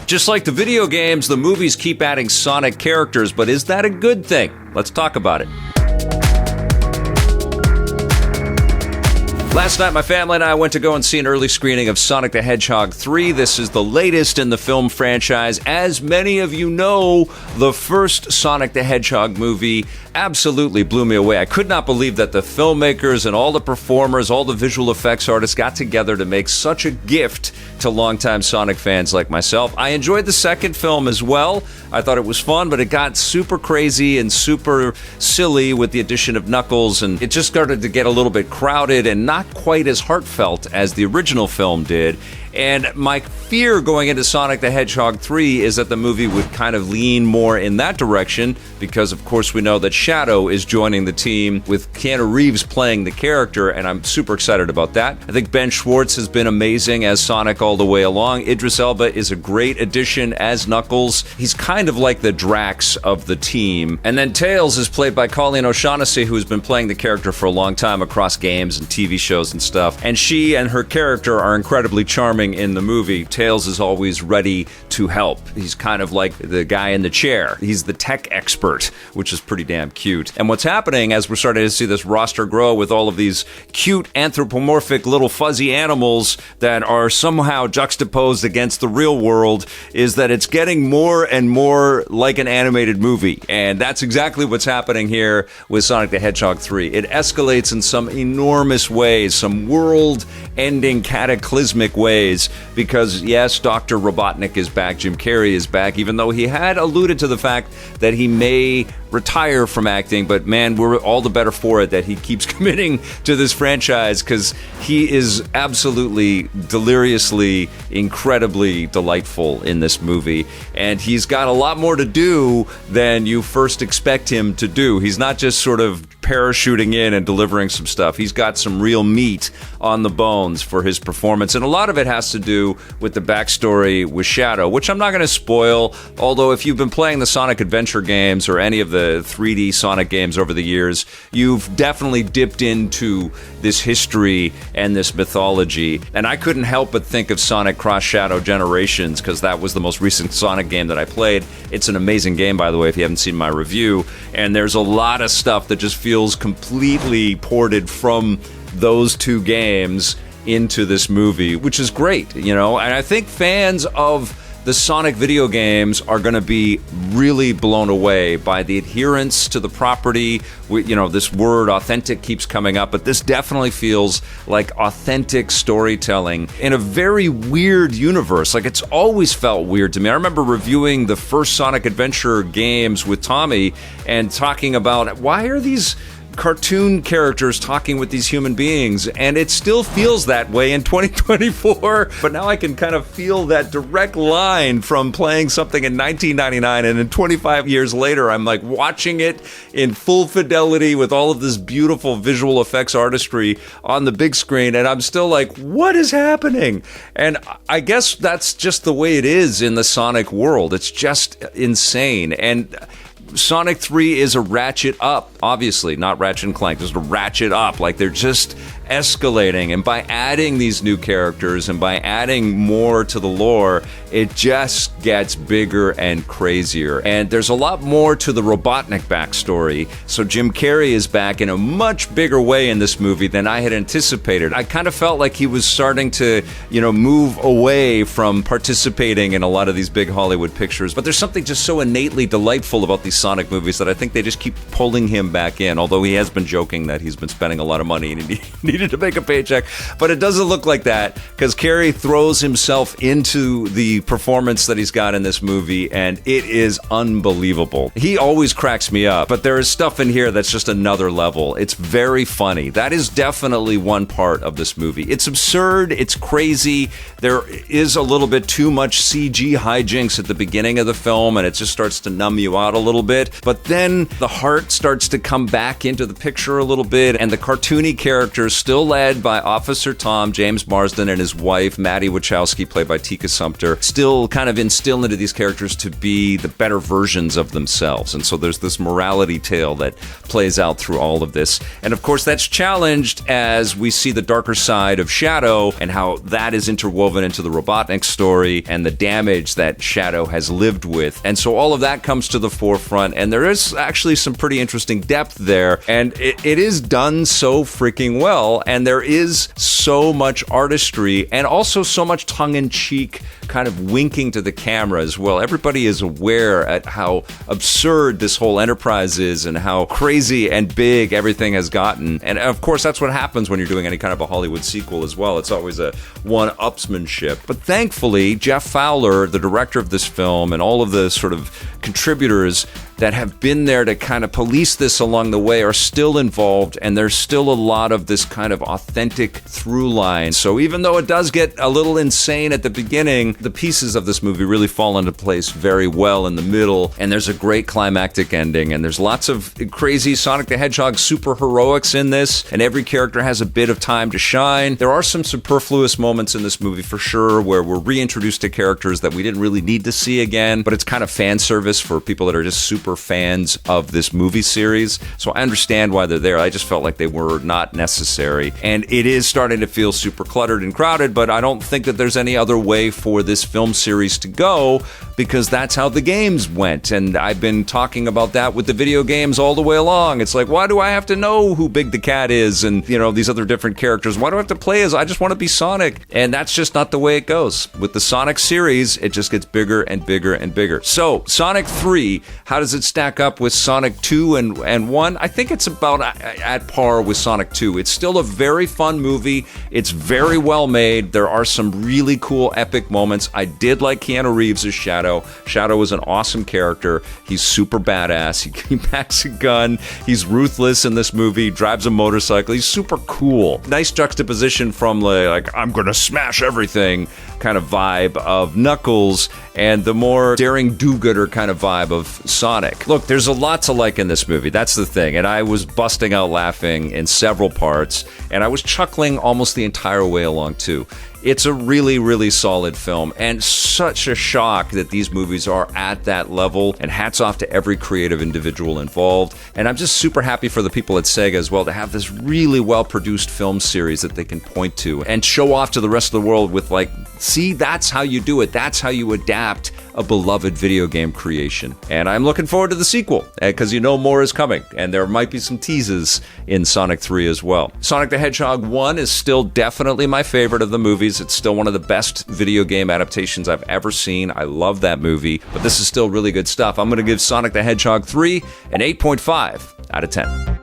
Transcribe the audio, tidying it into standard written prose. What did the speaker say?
Just like the video games, the movies keep adding Sonic characters, but is that a good thing? Let's talk about it. Last night, my family and I went to go and see an early screening of Sonic the Hedgehog 3. This is the latest in the film franchise. As many of you know, the first Sonic the Hedgehog movie absolutely blew me away. I could not believe that the filmmakers and all the performers, all the visual effects artists got together to make such a gift to longtime Sonic fans like myself. I enjoyed the second film as well. I thought it was fun, but it got super crazy and super silly with the addition of Knuckles, and it just started to get a little bit crowded and not quite as heartfelt as the original film did. And my fear going into Sonic the Hedgehog 3 is that the movie would kind of lean more in that direction because, of course, we know that Shadow is joining the team with Keanu Reeves playing the character, and I'm super excited about that. I think Ben Schwartz has been amazing as Sonic all the way along. Idris Elba is a great addition as Knuckles. He's kind of like the Drax of the team. And then Tails is played by Colleen O'Shaughnessey, who has been playing the character for a long time across games and TV shows and stuff. And she and her character are incredibly charming in the movie. Tails is always ready to help. He's kind of like the guy in the chair. He's the tech expert, which is pretty damn cute. And what's happening as we're starting to see this roster grow with all of these cute anthropomorphic little fuzzy animals that are somehow juxtaposed against the real world is that it's getting more and more like an animated movie. And that's exactly what's happening here with Sonic the Hedgehog 3. It escalates in some enormous ways, some world-ending cataclysmic ways, because yes, Dr. Robotnik is back, Jim Carrey is back, even though he had alluded to the fact that he may retire from acting, but man, we're all the better for it that he keeps committing to this franchise because he is absolutely deliriously, incredibly delightful in this movie, and he's got a lot more to do than you first expect him to do. He's not just sort of parachuting in and delivering some stuff. He's got some real meat on the bones for his performance, and a lot of it has to do with the backstory with Shadow, which I'm not going to spoil, although if you've been playing the Sonic Adventure games or any of the 3D Sonic games over the years, you've definitely dipped into this history and this mythology, and I couldn't help but think of Sonic Cross Shadow Generations because that was the most recent Sonic game that I played. It's an amazing game, by the way, if you haven't seen my review, and there's a lot of stuff that just feels completely ported from those two games into this movie, which is great, you know, and I think fans of the Sonic video games are going to be really blown away by the adherence to the property. You know, this word authentic keeps coming up, but this definitely feels like authentic storytelling in a very weird universe. Like, it's always felt weird to me. I remember reviewing the first Sonic Adventure games with Tommy and talking about why are these cartoon characters talking with these human beings, and it still feels that way in 2024, but now I can kind of feel that direct line from playing something in 1999, and then 25 years later I'm like watching it in full fidelity with all of this beautiful visual effects artistry on the big screen, and I'm still like, what is happening? And I guess that's just the way it is in the Sonic world. It's just insane. And Sonic 3 is a ratchet up, obviously, not Ratchet and Clank, just a ratchet up. Like, they're just escalating, and by adding these new characters and by adding more to the lore, it just gets bigger and crazier. And there's a lot more to the Robotnik backstory, so Jim Carrey is back in a much bigger way in this movie than I had anticipated. I kind of felt like he was starting to, you know, move away from participating in a lot of these big Hollywood pictures, but there's something just so innately delightful about these Sonic movies that I think they just keep pulling him back in, although he has been joking that he's been spending a lot of money and he needed to make a paycheck, but it doesn't look like that because Carrey throws himself into the performance that he's got in this movie, and it is unbelievable. He always cracks me up, but there is stuff in here that's just another level. It's very funny. That is definitely one part of this movie. It's absurd, it's crazy, there is a little bit too much CG hijinks at the beginning of the film, and it just starts to numb you out a little bit, but then the heart starts to come back into the picture a little bit, and the cartoony characters still led by Officer Tom, James Marsden, and his wife, Maddie Wachowski, played by Tika Sumpter, still kind of instill into these characters to be the better versions of themselves. And so there's this morality tale that plays out through all of this. And of course, that's challenged as we see the darker side of Shadow and how that is interwoven into the Robotnik story and the damage that Shadow has lived with. And so all of that comes to the forefront, and there is actually some pretty interesting depth there. And it is done so freaking well, and there is so much artistry and also so much tongue-in-cheek kind of winking to the camera as well. Everybody is aware at how absurd this whole enterprise is and how crazy and big everything has gotten. And of course, that's what happens when you're doing any kind of a Hollywood sequel as well. It's always a one-upsmanship. But thankfully, Jeff Fowler, the director of this film, and all of the sort of contributors that have been there to kind of police this along the way are still involved, and there's still a lot of this kind of authentic through line. So even though it does get a little insane at the beginning, the pieces of this movie really fall into place very well in the middle, and there's a great climactic ending, and there's lots of crazy Sonic the Hedgehog super heroics in this, and every character has a bit of time to shine. There are some superfluous moments in this movie for sure, where we're reintroduced to characters that we didn't really need to see again, but it's kind of fan service for people that are just super fans of this movie series. So I understand why they're there. I just felt like they were not necessary. And it is starting to feel super cluttered and crowded, but I don't think that there's any other way for this film series to go, because that's how the games went. And I've been talking about that with the video games all the way along. It's like, why do I have to know who Big the Cat is and, you know, these other different characters? Why do I have to play as? I just want to be Sonic. And that's just not the way it goes. With the Sonic series, it just gets bigger and bigger and bigger. So, Sonic 3, how does it stack up with Sonic 2 and 1? I think it's about at par with Sonic 2. It's still a very fun movie. It's very well made. There are some really cool epic moments. I did like Keanu Reeves as Shadow. Shadow was an awesome character. He's super badass. He packs a gun. He's ruthless in this movie. Drives a motorcycle. He's super cool. Nice juxtaposition from like I'm gonna smash everything kind of vibe of Knuckles and the more daring do-gooder kind of vibe of Sonic. Look, there's a lot to like in this movie. That's the thing. And I was busting out laughing in several parts, and I was chuckling almost the entire way along too. It's a really, really solid film, and such a shock that these movies are at that level, and hats off to every creative individual involved. And I'm just super happy for the people at SEGA as well to have this really well-produced film series that they can point to and show off to the rest of the world with like, see, that's how you do it. That's how you adapt a beloved video game creation. And I'm looking forward to the sequel, because you know more is coming, and there might be some teases in Sonic 3 as well. Sonic the Hedgehog 1 is still definitely my favorite of the movies. It's still one of the best video game adaptations I've ever seen. I love that movie, but this is still really good stuff. I'm going to give Sonic the Hedgehog 3 an 8.5 out of 10.